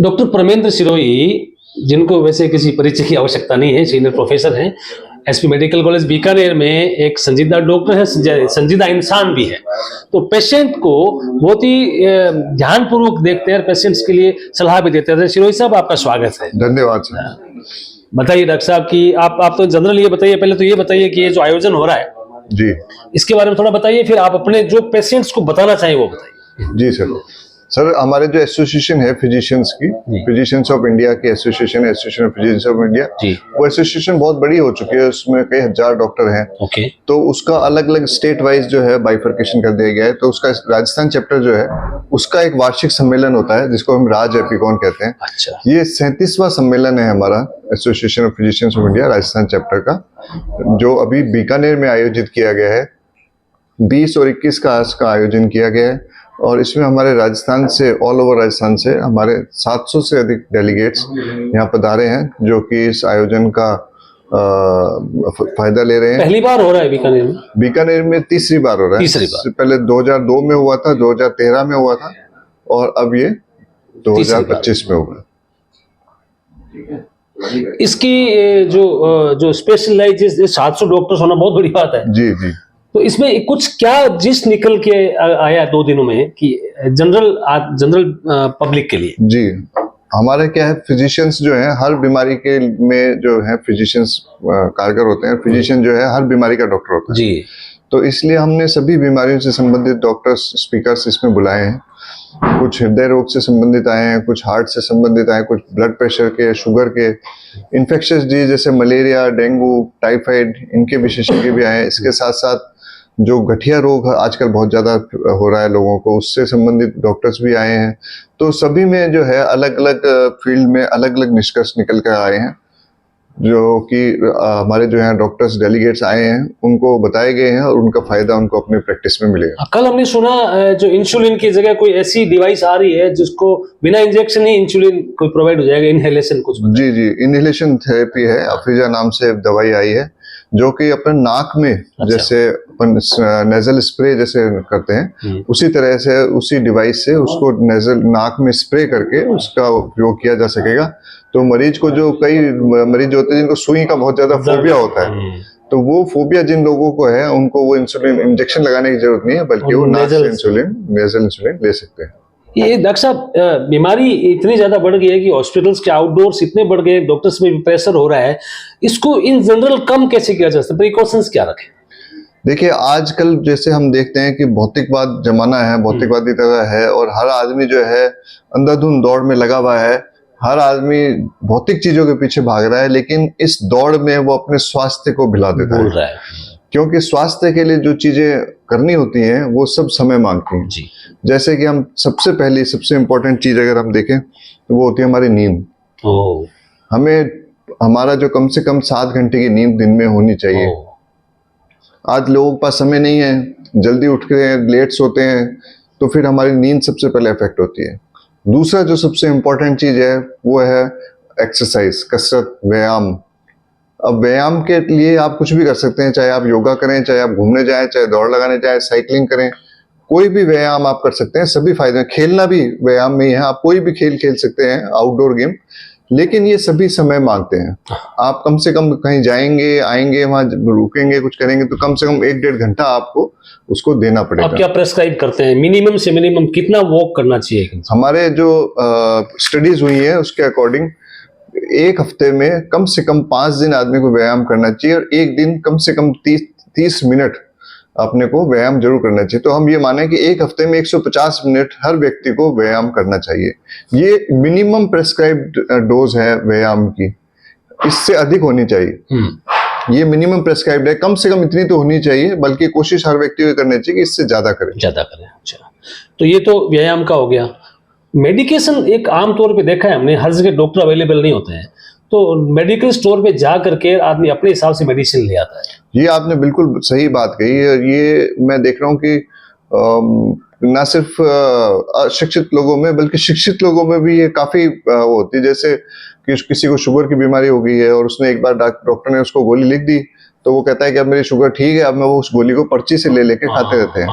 Doctor Parmendra Sirohi, जिनको वैसे किसी परिचय की आवश्यकता नहीं है, सीनियर प्रोफेसर हैं एसपी मेडिकल कॉलेज बीकानेर में, एक संजीदा डॉक्टर है, संजीदा इंसान भी है। तो पेशेंट को बहुत ही ध्यानपूर्वक देखते हैं, पेशेंट्स के लिए सलाह भी देते हैं। सिरोही साहब, आपका स्वागत है। धन्यवाद सर। बताइए डॉक्टर साहब कि आप तो जनरल ये बताइए, पहले तो ये बताइए कि ये जो आयोजन हो रहा है जी, इसके बारे में थोड़ा बताइए, फिर आप अपने जो पेशेंट्स को बताना चाहें वो बताइए। जी सर, हमारे जो एसोसिएशन है फिजिशियंस की, फिजिशियंस ऑफ इंडिया की एसोसिएशन है, association of physicians of India, वो एसोसिएशन बहुत बड़ी हो चुकी है, उसमें कई हजार डॉक्टर हैं। ओके। तो उसका अलग अलग स्टेट वाइज जो है बाइफर्केशन कर दिया गया है। तो उसका राजस्थान चैप्टर जो है उसका एक वार्षिक सम्मेलन होता है जिसको हम राज एपिकॉन कहते हैं। अच्छा। ये 37वां सम्मेलन है हमारा association of physicians of India Rajasthan chapter का, जो अभी बीकानेर में आयोजित किया गया है। 20 और 21 का इसका आयोजन किया गया है और इसमें हमारे राजस्थान से, ऑल ओवर राजस्थान से हमारे 700 से अधिक डेलीगेट्स यहाँ पधारे हैं, जो कि इस आयोजन का फायदा ले रहे हैं। पहली बार हो रहा है बीकानेर में? बीकानेर में तीसरी बार हो रहा है। तीसरी बार। पहले 2002 में हुआ था, 2013 में हुआ था और अब ये 2025 में हुआ। इसकी जो स्पेशलाइज 700 डॉक्टर्स होना बहुत बड़ी बात है। जी जी। तो इसमें कुछ क्या जिस निकल के आया 2 दिनों में कि जनरल पब्लिक के लिए? जी, हमारे क्या है, फिजिशियंस जो है हर बीमारी के में जो है फिजिशियंस कारगर होते हैं। फिजिशियन जो है हर बीमारी का डॉक्टर होता है जी। तो इसलिए हमने सभी बीमारियों से संबंधित डॉक्टर्स, स्पीकर्स इसमें बुलाए हैं। कुछ हृदय रोग से संबंधित आए हैं, कुछ हार्ट से संबंधित आए, कुछ ब्लड प्रेशर के, शुगर के, इन्फेक्शियस डिजीज जैसे मलेरिया, डेंगू, टाइफाइड, इनके विशेषज्ञ भी आए हैं। इसके साथ साथ जो गठिया रोग आजकल बहुत ज़्यादा हो रहा है लोगों को, उससे संबंधित डॉक्टर्स भी आए हैं। तो सभी में जो है अलग अलग फील्ड में अलग अलग निष्कर्ष निकल कर आए हैं, जो कि हमारे जो है डॉक्टर्स डेलीगेट्स आए हैं उनको बताए गए हैं और उनका फायदा उनको अपने प्रैक्टिस में मिलेगा। कल हमने सुना जो इंसुलिन की जगह कोई ऐसी डिवाइस आ रही है जिसको बिना इंजेक्शन ही इंसुलिन कोई प्रोवाइड हो जाएगा, इनहेलेशन कुछ? जी जी, इनहेलेशन थेरेपी है, अफ्रीजा नाम से दवाई आई है, जो कि अपन नाक में जैसे अपन नेजल स्प्रे जैसे करते हैं उसी तरह से, उसी डिवाइस से उसको नेजल नाक में स्प्रे करके उसका उपयोग किया जा सकेगा। तो मरीज को, जो कई मरीज होते हैं जिनको सुई का बहुत ज्यादा फोबिया होता है, तो वो फोबिया जिन लोगों को है उनको वो इंसुलिन इंजेक्शन लगाने की जरूरत नहीं है, बल्कि वो नाक से नेजल इंसुलिन ले सकते हैं। ये डॉक्टर साहब, बीमारी इतनी ज्यादा बढ़ गई है कि हॉस्पिटल्स के आउटडोर्स इतने बढ़ गए, डॉक्टर्स में भी प्रेशर हो रहा है, इसको इन जनरल कम कैसे किया जा सकता है? प्रिकॉशंस क्या रखें? देखिए, आजकल जैसे हम देखते हैं कि भौतिकवाद जमाना है, भौतिकवादी तरह है और हर आदमी जो है अंधाधुंध दौड़ में लगा हुआ है। हर आदमी भौतिक चीजों के पीछे भाग रहा है, लेकिन इस दौड़ में वो अपने स्वास्थ्य को भुला देता है। क्योंकि स्वास्थ्य के लिए जो चीजें करनी होती हैं वो सब समय मांगती हैं। जी। जैसे कि हम सबसे इम्पोर्टेंट चीज अगर हम देखें तो वो होती है हमारी नींद। हमें हमारा जो कम से कम 7 घंटे की नींद दिन में होनी चाहिए। आज लोगों के पास समय नहीं है, जल्दी उठ के लेट सोते हैं, तो फिर हमारी नींद सबसे पहले अफेक्ट होती है। दूसरा जो सबसे इम्पोर्टेंट चीज है वो है एक्सरसाइज, कसरत, व्यायाम। अब व्यायाम के लिए आप कुछ भी कर सकते हैं, चाहे आप योगा करें, चाहे आप घूमने जाएं, चाहे दौड़ लगाने जाएं, साइकिलिंग करें, कोई भी व्यायाम आप कर सकते हैं। सभी फायदे, खेलना भी व्यायाम में ही है, आप कोई भी खेल खेल सकते हैं, आउटडोर गेम, लेकिन ये सभी समय मांगते हैं। आप कम से कम कहीं जाएंगे, आएंगे, वहां रुकेंगे, कुछ करेंगे, तो कम से कम 1-1.5 घंटा आपको उसको देना पड़ेगा। आप क्या प्रेस्क्राइब करते हैं? मिनिमम से मिनिमम कितना वॉक करना चाहिए? हमारे जो स्टडीज हुई है उसके अकॉर्डिंग 1 हफ्ते में कम से कम 5 दिन आदमी को व्यायाम करना चाहिए और 1 दिन कम से कम 30 मिनट अपने को व्यायाम जरूर करना चाहिए। तो हम ये माने कि 1 हफ्ते में 150 मिनट हर व्यक्ति को व्यायाम करना चाहिए। ये मिनिमम प्रेस्क्राइब्ड डोज है व्यायाम की, इससे अधिक होनी चाहिए। ये मिनिमम प्रेस्क्राइब्ड है, कम से कम इतनी तो होनी चाहिए, बल्कि कोशिश हर व्यक्ति को करनी चाहिए कि इससे ज्यादा करें। अच्छा, तो ये तो व्यायाम का हो गया। मेडिकेशन एक आमतौर पे देखा है हमने, हर जगह डॉक्टर अवेलेबल नहीं होते हैं, तो मेडिकल स्टोर पे जा करके आदमी अपने हिसाब से मेडिसिन ले आता है। ये आपने बिल्कुल सही बात कही है। ये मैं देख रहा हूँ कि न सिर्फ अशिक्षित लोगों में बल्कि शिक्षित लोगों में भी ये काफी होती है। जैसे कि किसी को शुगर की बीमारी हो गई है और उसने एक बार डॉक्टर ने उसको गोली लिख दी, तो वो कहता है कि अब मेरी शुगर ठीक है, अब मैं वो उस गोली को पर्ची से ले लेके खाते रहते हैं।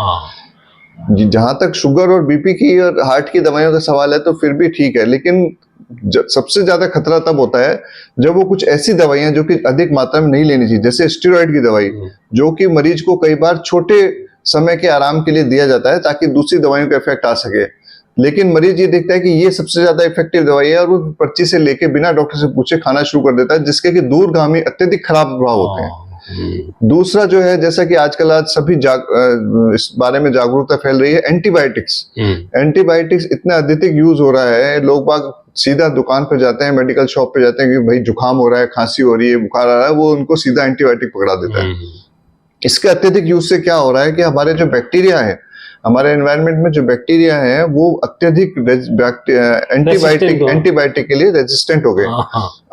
जहां तक शुगर और बीपी की और हार्ट की दवाइयों का सवाल है तो फिर भी ठीक है, लेकिन सबसे ज्यादा खतरा तब होता है जब वो कुछ ऐसी दवाइयां जो कि अधिक मात्रा में नहीं लेनी चाहिए, जैसे स्टेरॉइड की दवाई, जो कि मरीज को कई बार छोटे समय के आराम के लिए दिया जाता है ताकि दूसरी दवाइयों का इफेक्ट आ सके। लेकिन मरीज ये देखता है कि ये सबसे ज्यादा इफेक्टिव दवाई है और वो पर्ची से लेके बिना डॉक्टर से पूछे खाना शुरू कर देता है, जिसके कि दूरगामी अत्यधिक खराब प्रभाव होते हैं। दूसरा जो है, जैसा कि आजकल आज सभी इस बारे में जागरूकता फैल रही है, एंटीबायोटिक्स। एंटीबायोटिक्स इतना अत्यधिक यूज हो रहा है, लोग बाग सीधा दुकान पर जाते हैं, मेडिकल शॉप पे जाते हैं कि भाई जुकाम हो रहा है, खांसी हो रही है, बुखार आ रहा है, वो उनको सीधा एंटीबायोटिक पकड़ा देता है। इसके अत्यधिक यूज से क्या हो रहा है कि हमारे जो बैक्टीरिया है, हमारे एनवायरनमेंट में जो बैक्टीरिया है वो अत्यधिक एंटीबायोटिक के लिए रेजिस्टेंट हो गए।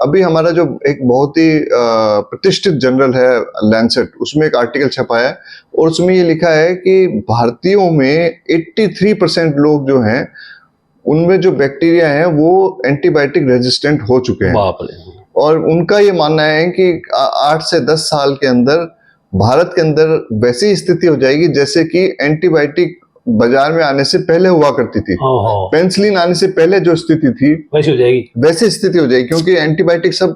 अभी हमारा जो एक बहुत ही प्रतिष्ठित जर्नल है लैंसेट, उसमें एक आर्टिकल छपा है और उसमें ये लिखा है कि भारतीयों में 83% लोग जो हैं उनमें जो बैक्टीरिया है वो एंटीबायोटिक रेजिस्टेंट हो चुके हैं। बाप रे। और उनका ये मानना है कि 8 से 10 साल के अंदर भारत के अंदर वैसी स्थिति हो जाएगी जैसे कि एंटीबायोटिक बाजार में आने से पहले हुआ करती थी, पेनिसिलिन आने से पहले जो स्थिति थी वैसी हो जाएगी, वैसी स्थिति हो जाएगी, क्योंकि एंटीबायोटिक सब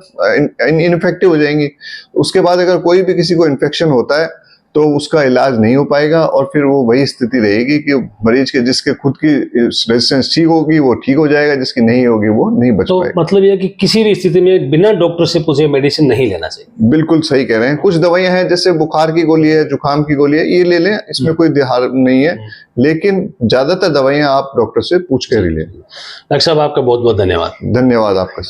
इनइफेक्टिव हो जाएंगी। उसके बाद अगर कोई भी किसी को इन्फेक्शन होता है तो उसका इलाज नहीं हो पाएगा और फिर वो वही स्थिति रहेगी कि मरीज के जिसके खुद की रेजिस्टेंस ठीक होगी वो ठीक हो जाएगा, जिसकी नहीं होगी वो नहीं बच तो पाएगा। मतलब ये कि किसी भी स्थिति में बिना डॉक्टर से पूछे मेडिसिन नहीं लेना चाहिए। बिल्कुल सही कह रहे हैं। कुछ दवाइयां हैं जैसे बुखार की गोली है, जुकाम की गोली है, ये ले लें, इसमें कोई हार्म नहीं है, लेकिन ज्यादातर दवाइयां आप डॉक्टर से पूछ कर ही लें। डॉक्टर साहब आपका बहुत बहुत धन्यवाद। धन्यवाद आपका।